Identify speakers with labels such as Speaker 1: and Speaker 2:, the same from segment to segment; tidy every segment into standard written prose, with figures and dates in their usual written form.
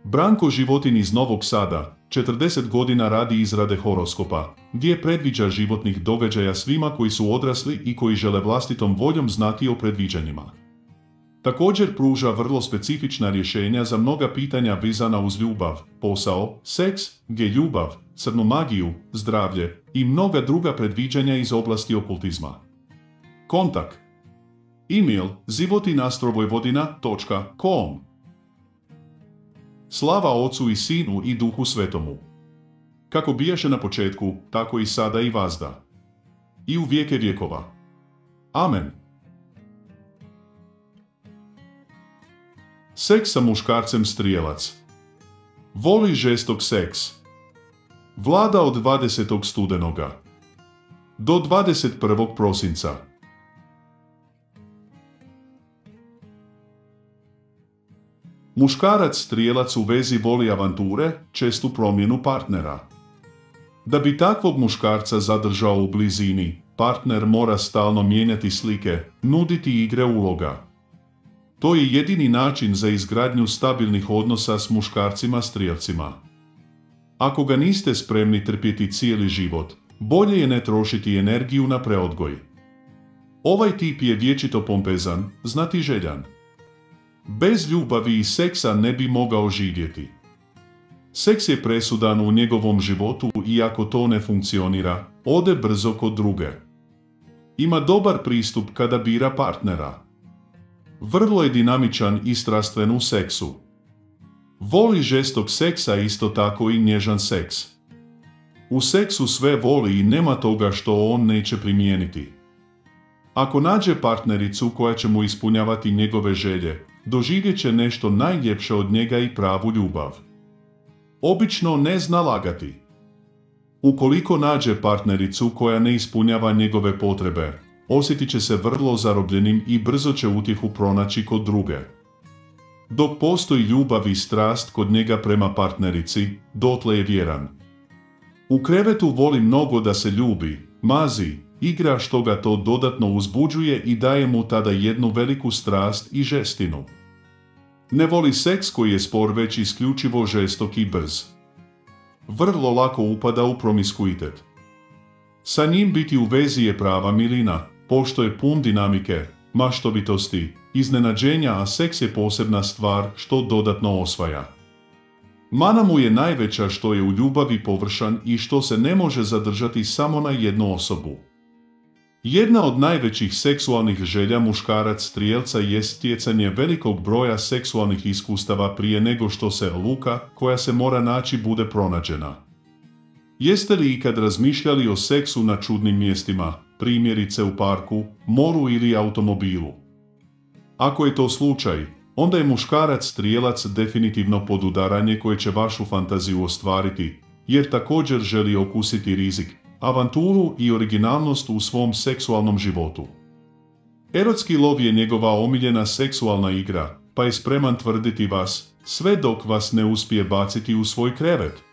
Speaker 1: Branko Životin iz Novog Sada, 40 godina radi izrade horoskopa, gdje predviđa životnih događaja svima koji su odrasli i koji žele vlastitom voljom znati o predviđanjima. Također pruža vrlo specifična rješenja za mnoga pitanja vezana uz ljubav, posao, seks, ljubav, crnu magiju, zdravlje i mnoga druga predviđanja iz oblasti okultizma. Kontakt. E-mail životinastrovojvodina.com. Slava Ocu i Sinu i Duhu Svetomu. Kako bijaše na početku, tako i sada i vazda. I u vijeke vjekova. Amen. Seks sa muškarcem strijelac. Voli žestok seks. Vlada od 20. studenoga do 21. prosinca. Muškarac strijelac u vezi voli avanture, čestu promjenu partnera. Da bi takvog muškarca zadržao u blizini, partner mora stalno mijenjati slike, nuditi igre uloga. To je jedini način za izgradnju stabilnih odnosa s muškarcima strijelcima. Ako ga niste spremni trpjeti cijeli život, bolje je ne trošiti energiju na preodgoj. Ovaj tip je vječito pompezan, znatiželjan. Bez ljubavi i seksa ne bi mogao živjeti. Seks je presudan u njegovom životu i ako to ne funkcionira, ode brzo kod druge. Ima dobar pristup kada bira partnera. Vrlo je dinamičan i strastven u seksu. Voli žestok seksa, isto tako i nježan seks. U seksu sve voli i nema toga što on neće primijeniti. Ako nađe partnericu koja će mu ispunjavati njegove želje, doživjet će nešto najljepše od njega i pravu ljubav. Obično ne zna lagati. Ukoliko nađe partnericu koja ne ispunjava njegove potrebe, osjetit će se vrlo zarobljenim i brzo će utjehu pronaći kod druge. Dok postoji ljubav i strast kod njega prema partnerici, dotle je vjeran. U krevetu voli mnogo da se ljubi, mazi, igra, što ga to dodatno uzbuđuje i daje mu tada jednu veliku strast i žestinu. Ne voli seks koji je spor, već isključivo žestok i brz. Vrlo lako upada u promiskuitet. Sa njim biti u vezi je prava milina, pošto je pun dinamike, maštovitosti, iznenađenja, a seks je posebna stvar što dodatno osvaja. Mana mu je najveća što je u ljubavi površan i što se ne može zadržati samo na jednu osobu. Jedna od najvećih seksualnih želja muškarac strijelca jest stjecanje velikog broja seksualnih iskustava prije nego što se luka koja se mora naći bude pronađena. Jeste li ikad razmišljali o seksu na čudnim mjestima, primjerice u parku, moru ili automobilu? Ako je to slučaj, onda je muškarac strijelac definitivno podudaranje koje će vašu fantaziju ostvariti, jer također želi okusiti rizik, avanturu i originalnost u svom seksualnom životu. Erotski lov je njegova omiljena seksualna igra, pa je spreman tvrditi vas, sve dok vas ne uspije baciti u svoj krevet.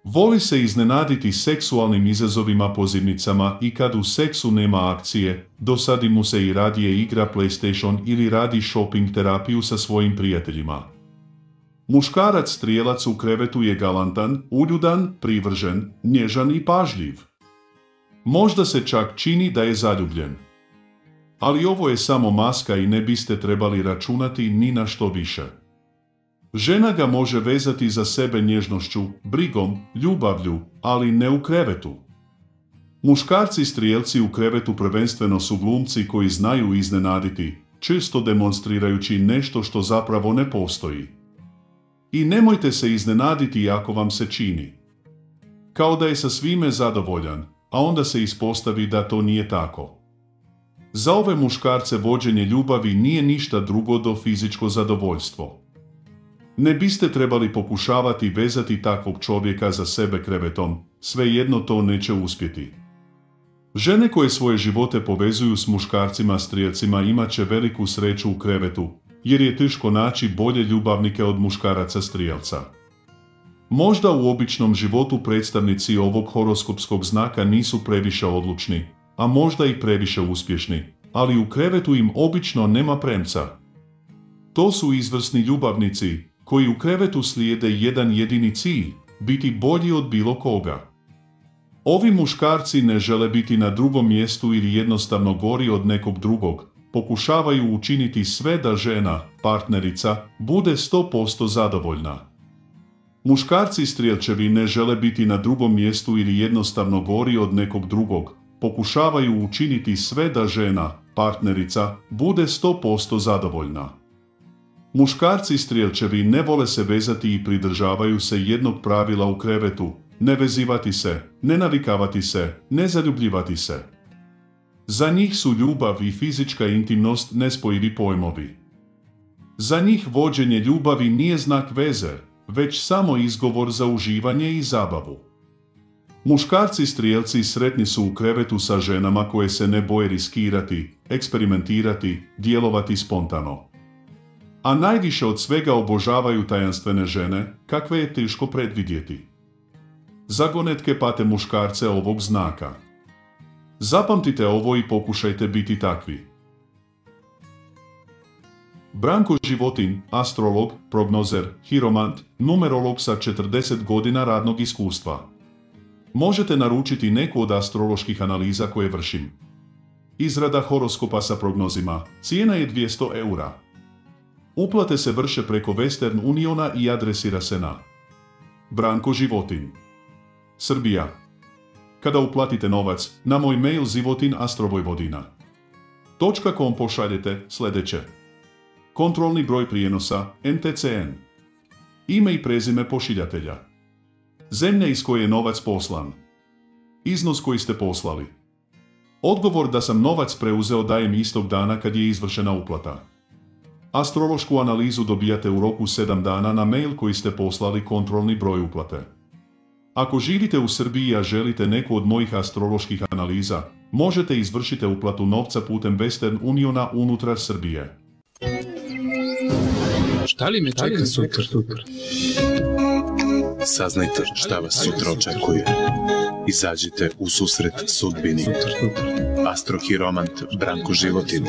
Speaker 1: Voli se iznenaditi seksualnim izazovima, pozivnicama i kad u seksu nema akcije, dosadi mu se i radije igra PlayStation ili radi shopping terapiju sa svojim prijateljima. Muškarac strijelac u krevetu je galantan, uljudan, privržen, nježan i pažljiv. Možda se čak čini da je zaljubljen. Ali ovo je samo maska i ne biste trebali računati ni na što više. Žena ga može vezati za sebe nježnošću, brigom, ljubavlju, ali ne u krevetu. Muškarci strijelci u krevetu prvenstveno su glumci koji znaju iznenaditi, često demonstrirajući nešto što zapravo ne postoji. I nemojte se iznenaditi ako vam se čini kao da je sa svime zadovoljan, a onda se ispostavi da to nije tako. Za ove muškarce vođenje ljubavi nije ništa drugo do fizičko zadovoljstvo. Ne biste trebali pokušavati vezati takvog čovjeka za sebe krevetom, svejedno to neće uspjeti. Žene koje svoje živote povezuju s muškarcima strijelcima imat će veliku sreću u krevetu, jer je teško naći bolje ljubavnike od muškaraca strijelca. Možda u običnom životu predstavnici ovog horoskopskog znaka nisu previše odlučni, a možda i previše uspješni, ali u krevetu im obično nema premca. To su izvrsni ljubavnici, koji u krevetu slijede jedan jedini cilj, biti bolji od bilo koga. Ovi muškarci ne žele biti na drugom mjestu ili jednostavno gori od nekog drugog, pokušavaju učiniti sve da žena, partnerica, bude 100% zadovoljna. Muškarci strijelčevi ne žele biti na drugom mjestu ili jednostavno gori od nekog drugog, pokušavaju učiniti sve da žena, partnerica, bude 100% zadovoljna. Muškarci strijelčevi ne vole se vezati i pridržavaju se jednog pravila u krevetu: ne vezivati se, ne navikavati se, ne zaljubljivati se. Za njih su ljubav i fizička intimnost nespojivi pojmovi. Za njih vođenje ljubavi nije znak veze, već samo izgovor za uživanje i zabavu. Muškarci strijelci sretni su u krevetu sa ženama koje se ne boje riskirati, eksperimentirati, djelovati spontano. A najviše od svega obožavaju tajanstvene žene, kakve je teško predvidjeti. Zagonetke pate muškarce ovog znaka. Zapamtite ovo i pokušajte biti takvi. Branko Životin, astrolog, prognozer, hiromant, numerolog sa 40 godina radnog iskustva. Možete naručiti neku od astroloških analiza koje vršim. Izrada horoskopa sa prognozima, cijena je 200 €. Uplate se vrše preko Western Uniona i adresira se na Branko Životin, Srbija. Kada uplatite novac, na moj mail životin@astrovojvodina.com pošaljete sljedeće: kontrolni broj prijenosa, NTCN, ime i prezime pošiljatelja, zemlja iz koje je novac poslan, iznos koji ste poslali. Odgovor da sam novac preuzeo dajem istog dana kad je izvršena uplata. Astrološku analizu dobijate u roku 7 dana na mail koji ste poslali, kontrolni broj uplate. Ako živite u Srbiji a želite neku od mojih astroloških analiza, možete izvršiti uplatu novca putem Western Uniona unutar Srbije.
Speaker 2: Šta li me čeka sutra? Saznajte šta vas sutra očekuje. Izađite u susret sudbini. Astrohiromant Branko Životin.